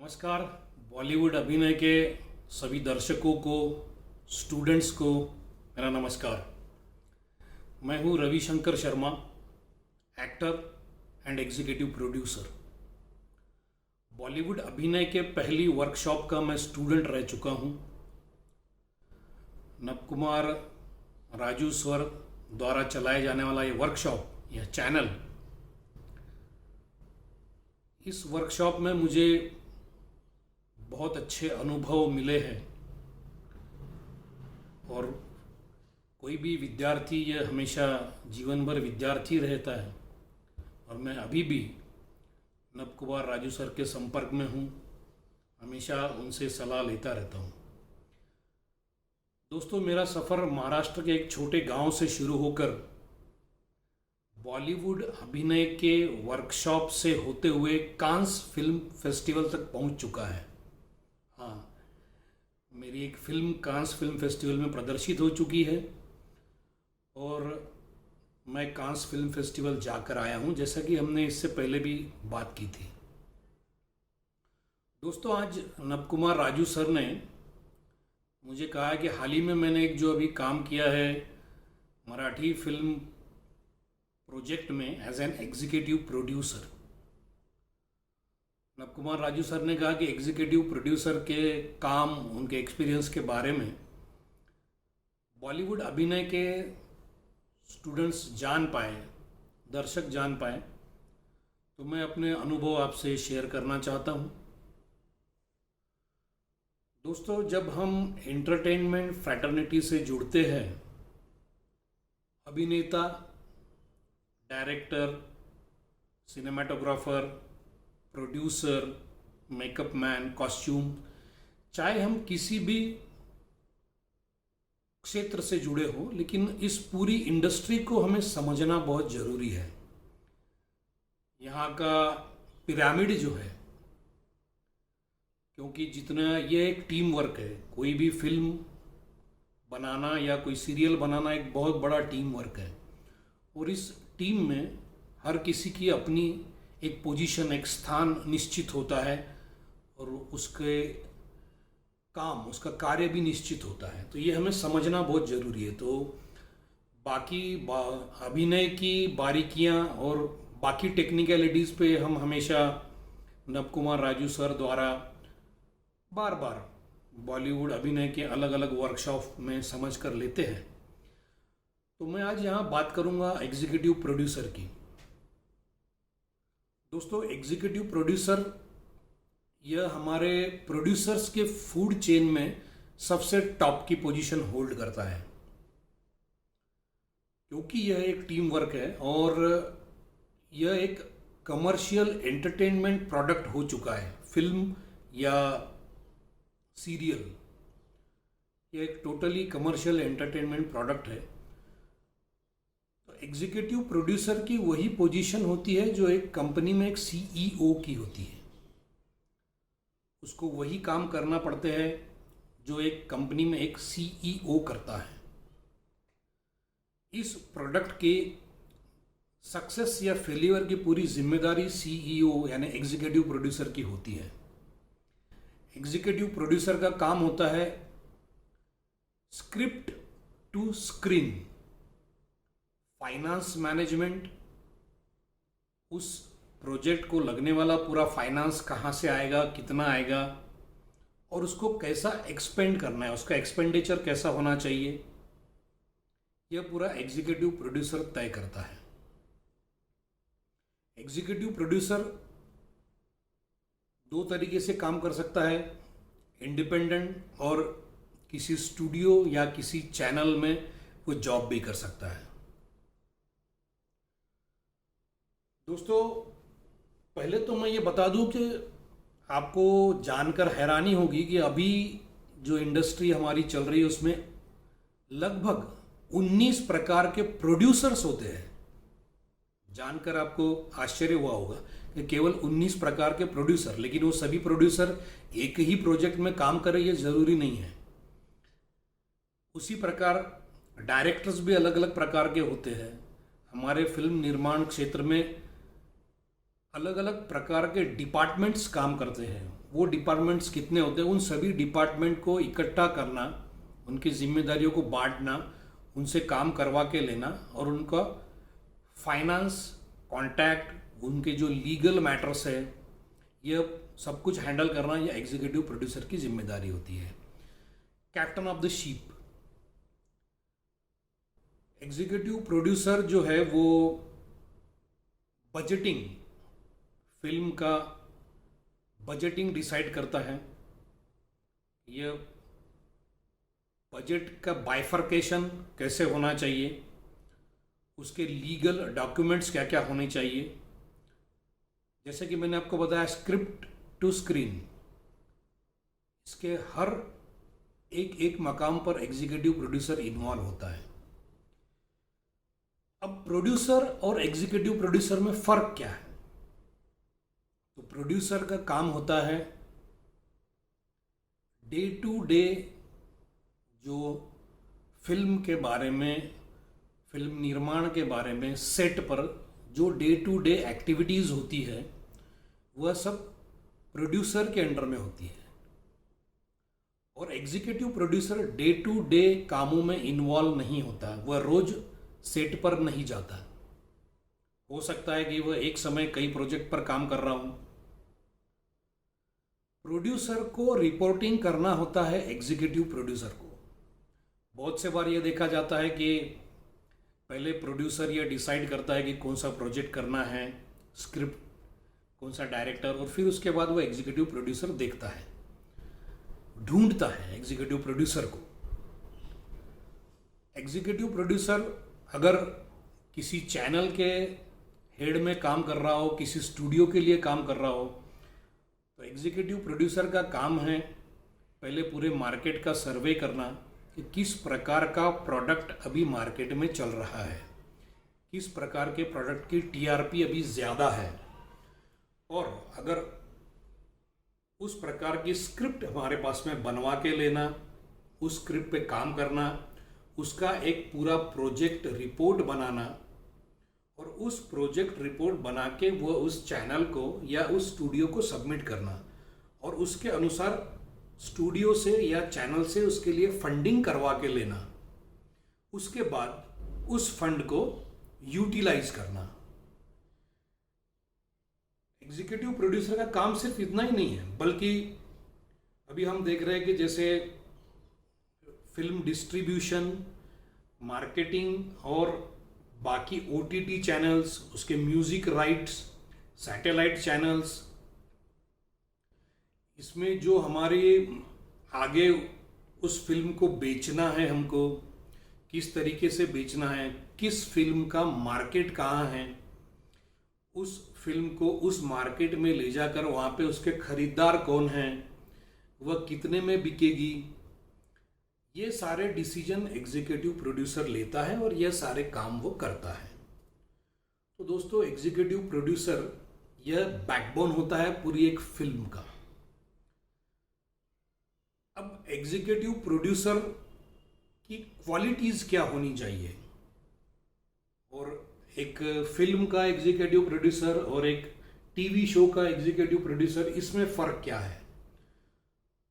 नमस्कार। बॉलीवुड अभिनय के सभी दर्शकों को, स्टूडेंट्स को मेरा नमस्कार। मैं हूं Ravishankar Sharma, actor and executive producer. Bollywood अभिनय के पहली वर्कशॉप का मैं स्टूडेंट रह चुका हूं। नवकुमार राजू स्वर द्वारा चलाए जाने वाला ये वर्कशॉप, यह चैनल, इस वर्कशॉप में मुझे बहुत अच्छे अनुभव मिले हैं। और कोई भी विद्यार्थी यह हमेशा जीवन भर विद्यार्थी रहता है, और मैं अभी भी नवकुमार राजू सर के संपर्क में हूँ, हमेशा उनसे सलाह लेता रहता हूँ। दोस्तों, मेरा सफ़र महाराष्ट्र के एक छोटे गांव से शुरू होकर बॉलीवुड अभिनय के वर्कशॉप से होते हुए कांस फिल्म फेस्टिवल तक पहुंच चुका है। हाँ, मेरी एक फिल्म कांस फिल्म फेस्टिवल में प्रदर्शित हो चुकी है और मैं कांस फिल्म फेस्टिवल जाकर आया हूं, जैसा कि हमने इससे पहले भी बात की थी। दोस्तों, आज नवकुमार राजू सर ने मुझे कहा कि हाल ही में मैंने एक जो अभी काम किया है मराठी फिल्म प्रोजेक्ट में as an executive producer. Navkumar Raju sir ने कहा कि एग्जीक्यूटिव प्रोड्यूसर के काम, उनके एक्सपीरियंस के बारे में बॉलीवुड अभिनय के स्टूडेंट्स जान पाए, दर्शक जान पाए, तो मैं अपने अनुभव आपसे शेयर करना चाहता हूं। दोस्तों, जब हम एंटरटेनमेंट फ्रैटर्निटी से जुड़ते हैं, अभिनेता, director, cinematographer, producer, makeup man, costume, चाहे हम किसी भी क्षेत्र से जुड़े हो, लेकिन इस पूरी इंडस्ट्री को हमें समझना बहुत ज़रूरी है। यहाँ का पिरामिड जो है, क्योंकि जितना ये एक टीम वर्क है, कोई भी फिल्म बनाना या कोई सीरियल बनाना एक बहुत बड़ा टीम वर्क है, और इस टीम में हर किसी की अपनी एक पोजीशन, एक स्थान निश्चित होता है, और उसके काम, उसका कार्य भी निश्चित होता है। तो ये हमें समझना बहुत ज़रूरी है। तो बाकी अभिनय की बारीकियां और बाकी टेक्निकलिटीज़ पे हम हमेशा नवकुमार राजू सर द्वारा बार बार बॉलीवुड अभिनय के अलग अलग वर्कशॉप में समझ कर लेते हैं। तो मैं आज यहाँ बात करूँगा एग्जीक्यूटिव प्रोड्यूसर की। दोस्तों, एग्जीक्यूटिव प्रोड्यूसर यह हमारे प्रोड्यूसर्स के फूड चेन में सबसे टॉप की पोजीशन होल्ड करता है, क्योंकि यह एक टीम वर्क है और यह एक कमर्शियल एंटरटेनमेंट प्रोडक्ट हो चुका है। फिल्म या सीरियल, यह एक टोटली कमर्शियल एंटरटेनमेंट प्रोडक्ट है। तो एग्जीक्यूटिव प्रोड्यूसर की वही पोजीशन होती है जो एक कंपनी में एक सीईओ की होती है। उसको वही काम करना पड़ते हैं जो एक कंपनी में एक सीईओ करता है। इस प्रोडक्ट के सक्सेस या फेलियर की पूरी जिम्मेदारी सीईओ यानी एग्जीक्यूटिव प्रोड्यूसर की होती है। एग्जीक्यूटिव प्रोड्यूसर का काम होता है script to screen, finance management, उस प्रोजेक्ट को लगने वाला पूरा फाइनेंस कहाँ से आएगा, कितना आएगा, और उसको कैसा एक्सपेंड करना है, उसका एक्सपेंडिचर कैसा होना चाहिए, यह पूरा एग्जीक्यूटिव प्रोड्यूसर तय करता है। एग्जीक्यूटिव प्रोड्यूसर दो तरीके से काम कर सकता है, इंडिपेंडेंट, और किसी स्टूडियो या किसी चैनल में वो जॉब भी कर सकता है। दोस्तों, पहले तो मैं ये बता दूं कि आपको जानकर हैरानी होगी कि अभी जो इंडस्ट्री हमारी चल रही है उसमें लगभग 19 प्रकार के प्रोड्यूसर्स होते हैं। जानकर आपको आश्चर्य हुआ होगा कि केवल 19 प्रकार के प्रोड्यूसर, लेकिन वो सभी प्रोड्यूसर एक ही प्रोजेक्ट में काम करें ये ज़रूरी नहीं है। उसी प्रकार डायरेक्टर्स भी अलग अलग प्रकार के होते हैं। हमारे फिल्म निर्माण क्षेत्र में अलग अलग प्रकार के डिपार्टमेंट्स काम करते हैं। वो डिपार्टमेंट्स कितने होते हैं, उन सभी डिपार्टमेंट को इकट्ठा करना, उनकी जिम्मेदारियों को बांटना, उनसे काम करवा के लेना और उनका फाइनेंस, कॉन्टैक्ट, उनके जो लीगल मैटर्स है, यह सब कुछ हैंडल करना यह एग्जीक्यूटिव प्रोड्यूसर की जिम्मेदारी होती है। Captain of the ship. Executive producer जो है वो बजटिंग, फिल्म का बजटिंग डिसाइड करता है। यह बजट का बाइफर्केशन कैसे होना चाहिए, उसके लीगल डॉक्यूमेंट्स क्या क्या होने चाहिए। जैसे कि मैंने आपको बताया स्क्रिप्ट टू स्क्रीन, इसके हर एक एक मकाम पर एग्जीक्यूटिव प्रोड्यूसर इन्वॉल्व होता है। अब प्रोड्यूसर और एग्जीक्यूटिव प्रोड्यूसर में फर्क क्या है? तो प्रोड्यूसर का काम होता है डे टू डे जो फिल्म के बारे में, फिल्म निर्माण के बारे में, सेट पर जो डे टू डे एक्टिविटीज़ होती है वह सब प्रोड्यूसर के अंडर में होती है। और executive producer day to day कामों में इन्वॉल्व नहीं होता, वह रोज सेट पर नहीं जाता। हो सकता है कि वह एक समय कई प्रोजेक्ट पर काम कर रहा हो। प्रोड्यूसर को रिपोर्टिंग करना होता है एग्जीक्यूटिव प्रोड्यूसर को। बहुत से बार यह देखा जाता है कि पहले प्रोड्यूसर यह डिसाइड करता है कि कौन सा प्रोजेक्ट करना है, स्क्रिप्ट, कौन सा डायरेक्टर, और फिर उसके बाद वो एग्जीक्यूटिव प्रोड्यूसर देखता है, ढूंढता है एग्जीक्यूटिव प्रोड्यूसर को। एग्जीक्यूटिव प्रोड्यूसर अगर किसी चैनल के हेड में काम कर रहा हो, किसी स्टूडियो के लिए काम कर रहा हो, तो एग्जीक्यूटिव प्रोड्यूसर का काम है पहले पूरे मार्केट का सर्वे करना कि किस प्रकार का प्रोडक्ट अभी मार्केट में चल रहा है, किस प्रकार के प्रोडक्ट की टीआरपी अभी ज़्यादा है, और अगर उस प्रकार की स्क्रिप्ट हमारे पास में बनवा के लेना, उस स्क्रिप्ट पे काम करना, उसका एक पूरा प्रोजेक्ट रिपोर्ट बनाना, और उस प्रोजेक्ट रिपोर्ट बना के वो उस चैनल को या उस स्टूडियो को सबमिट करना, और उसके अनुसार स्टूडियो से या चैनल से उसके लिए फंडिंग करवा के लेना। उसके बाद उस फंड को यूटिलाइज करना। एग्जीक्यूटिव प्रोड्यूसर का काम सिर्फ इतना ही नहीं है, बल्कि अभी हम देख रहे हैं कि जैसे फिल्म डिस्ट्रीब्यूशन, मार्केटिंग और बाकी ओटीटी चैनल्स, उसके म्यूजिक राइट्स, सैटेलाइट चैनल्स, इसमें जो हमारे आगे उस फिल्म को बेचना है, हमको किस तरीके से बेचना है, किस फिल्म का मार्केट कहाँ है, उस फिल्म को उस मार्केट में ले जाकर वहाँ पे उसके खरीदार कौन हैं, वह कितने में बिकेगी, ये सारे डिसीजन एग्जीक्यूटिव प्रोड्यूसर लेता है और यह सारे काम वो करता है। तो दोस्तों, एग्जीक्यूटिव प्रोड्यूसर यह बैकबोन होता है पूरी एक फिल्म का। अब एग्जीक्यूटिव प्रोड्यूसर की क्वालिटीज क्या होनी चाहिए, और एक फिल्म का एग्जीक्यूटिव प्रोड्यूसर और एक टीवी शो का एग्जीक्यूटिव प्रोड्यूसर, इसमें फ़र्क क्या है?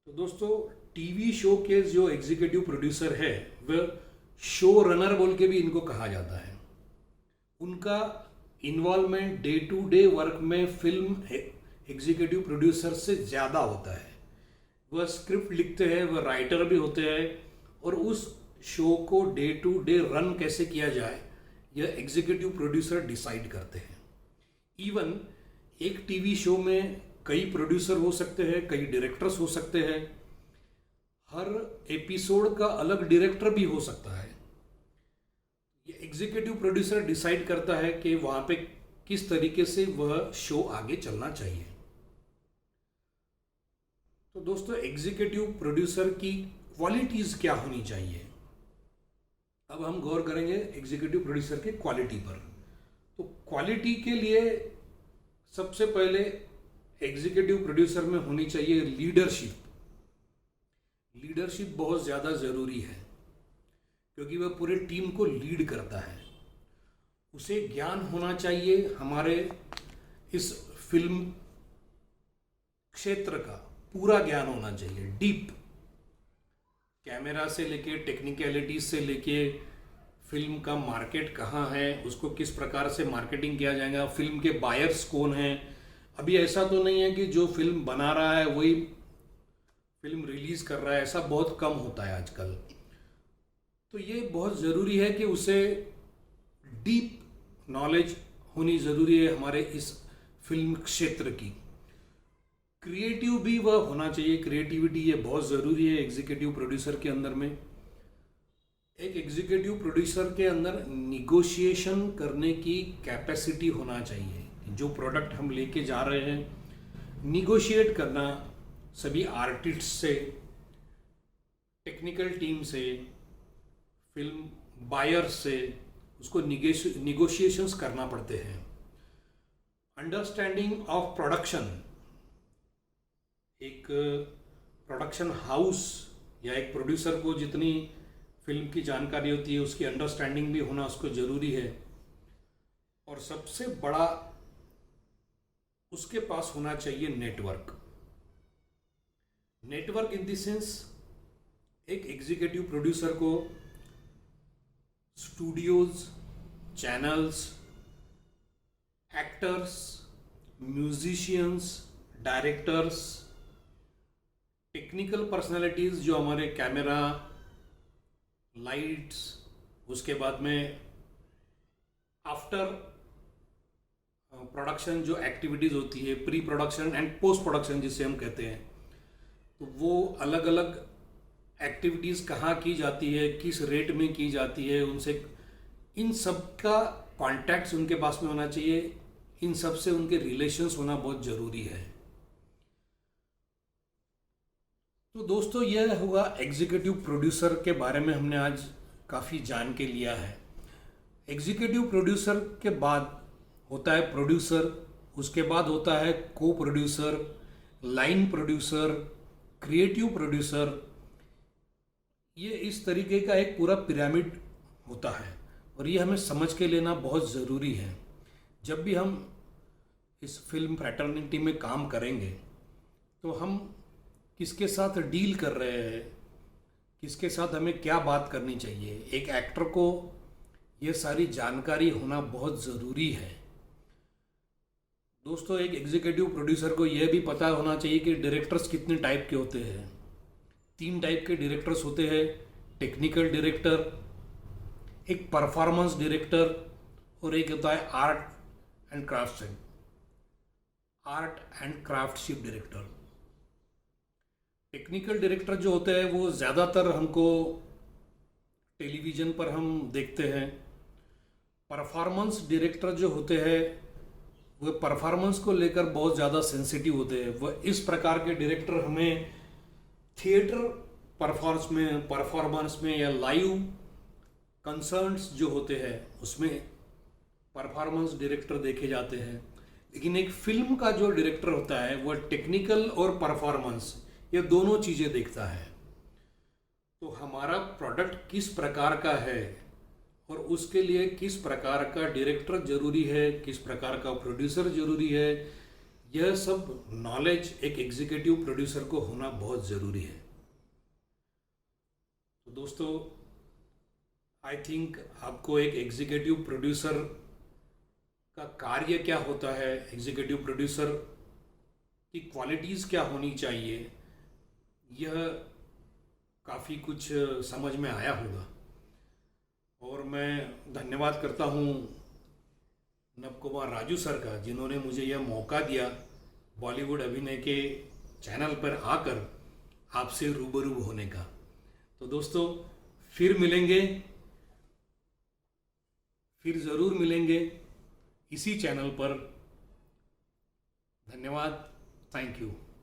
तो दोस्तों, टीवी शो के जो एग्जीक्यूटिव प्रोड्यूसर है वह शो रनर बोल के भी इनको कहा जाता है। उनका involvement day to day work में फिल्म एग्जीक्यूटिव प्रोड्यूसर से ज़्यादा होता है। वह स्क्रिप्ट लिखते हैं, वह राइटर भी होते हैं, और उस शो को डे टू डे रन कैसे किया जाए यह एग्जीक्यूटिव प्रोड्यूसर डिसाइड करते हैं। इवन एक टीवी शो में कई प्रोड्यूसर हो सकते हैं, कई डायरेक्टर्स हो सकते हैं, हर एपिसोड का अलग डायरेक्टर भी हो सकता है। ये एग्जीक्यूटिव प्रोड्यूसर डिसाइड करता है कि वहाँ पे किस तरीके से वह शो आगे चलना चाहिए। तो दोस्तों, एग्जीक्यूटिव प्रोड्यूसर की क्वालिटीज़ क्या होनी चाहिए? अब हम गौर करेंगे एग्जीक्यूटिव प्रोड्यूसर के क्वालिटी पर। तो क्वालिटी के लिए सबसे पहले एग्जीक्यूटिव प्रोड्यूसर में होनी चाहिए लीडरशिप। लीडरशिप बहुत ज़्यादा ज़रूरी है, क्योंकि वह पूरे टीम को लीड करता है। उसे ज्ञान होना चाहिए हमारे इस फिल्म क्षेत्र का पूरा ज्ञान होना चाहिए, डीप, कैमरा से लेके टेक्निकलिटीज से लेके फिल्म का मार्केट कहाँ है, उसको किस प्रकार से मार्केटिंग किया जाएगा, फिल्म के बायर्स कौन हैं। अभी ऐसा तो नहीं है कि जो फिल्म बना रहा है वही फिल्म रिलीज कर रहा है, ऐसा बहुत कम होता है आजकल। तो ये बहुत ज़रूरी है कि उसे डीप नॉलेज होनी ज़रूरी है हमारे इस फिल्म क्षेत्र की। क्रिएटिव भी वह होना चाहिए, क्रिएटिविटी ये बहुत ज़रूरी है एग्जीक्यूटिव प्रोड्यूसर के अंदर में। एक एग्जीक्यूटिव प्रोड्यूसर के अंदर निगोशिएशन करने की कैपेसिटी होना चाहिए। जो प्रोडक्ट हम लेके जा रहे हैं, निगोशिएट करना सभी आर्टिस्ट से, टेक्निकल टीम से, फिल्म बायर से, उसको निगोशिएशंस करना पड़ते हैं। अंडरस्टैंडिंग ऑफ प्रोडक्शन, एक प्रोडक्शन हाउस या एक प्रोड्यूसर को जितनी फिल्म की जानकारी होती है उसकी अंडरस्टैंडिंग भी होना उसको ज़रूरी है। और सबसे बड़ा उसके पास होना चाहिए network. Network in the sense, एक एग्जीक्यूटिव प्रोड्यूसर को studios, channels, actors, musicians, directors, technical personalities जो हमारे कैमरा, लाइट्स, उसके बाद में आफ्टर प्रोडक्शन जो एक्टिविटीज़ होती है, pre production and post production जिसे हम कहते हैं, तो वो अलग अलग एक्टिविटीज़ कहाँ की जाती है, किस रेट में की जाती है, उनसे इन सब का कॉन्टैक्ट्स उनके पास में होना चाहिए, इन सब से उनके रिलेशंस होना बहुत ज़रूरी है। तो दोस्तों, यह हुआ एग्जीक्यूटिव प्रोड्यूसर के बारे में हमने आज काफ़ी जान के लिया है। एग्जीक्यूटिव प्रोड्यूसर के बाद होता है प्रोड्यूसर, उसके बाद होता है को producer, line producer, creative producer. ये इस तरीके का एक पूरा पिरामिड होता है और ये हमें समझ के लेना बहुत ज़रूरी है। जब भी हम इस फिल्म फ्रैटर्निटी में काम करेंगे तो हम किसके साथ डील कर रहे हैं, किसके साथ हमें क्या बात करनी चाहिए, एक एक्टर को ये सारी जानकारी होना बहुत ज़रूरी है। दोस्तों, एक एग्जीक्यूटिव प्रोड्यूसर को यह भी पता होना चाहिए कि डायरेक्टर्स कितने टाइप के होते हैं। 3 टाइप के डायरेक्टर्स होते हैं, टेक्निकल डायरेक्टर, एक परफॉर्मेंस डायरेक्टर और एक होता है art and craftship director. Technical director जो होते हैं वो ज़्यादातर हमको टेलीविज़न पर हम देखते हैं। परफॉर्मेंस डायरेक्टर जो होते हैं वो परफॉर्मेंस को लेकर बहुत ज़्यादा सेंसिटिव होते हैं। वह इस प्रकार के डायरेक्टर हमें थिएटर परफॉर्मेंस में या लाइव कंसर्ट्स जो होते हैं उसमें परफॉर्मेंस डायरेक्टर देखे जाते हैं। लेकिन एक फिल्म का जो डायरेक्टर होता है वह टेक्निकल और परफॉर्मेंस ये दोनों चीज़ें देखता है। तो हमारा प्रोडक्ट किस प्रकार का है और उसके लिए किस प्रकार का डायरेक्टर जरूरी है, किस प्रकार का प्रोड्यूसर जरूरी है, यह सब नॉलेज एक एग्जीक्यूटिव प्रोड्यूसर को होना बहुत ज़रूरी है। तो दोस्तों, आई थिंक आपको एक एग्जीक्यूटिव प्रोड्यूसर का कार्य क्या होता है, एग्जीक्यूटिव प्रोड्यूसर की क्वालिटीज़ क्या होनी चाहिए, यह काफ़ी कुछ समझ में आया होगा। और मैं धन्यवाद करता हूँ नव कुमार राजू सर का, जिन्होंने मुझे यह मौका दिया बॉलीवुड अभिनय के चैनल पर आकर आपसे रूबरू होने का। तो दोस्तों, फिर ज़रूर मिलेंगे इसी चैनल पर। धन्यवाद, थैंक यू।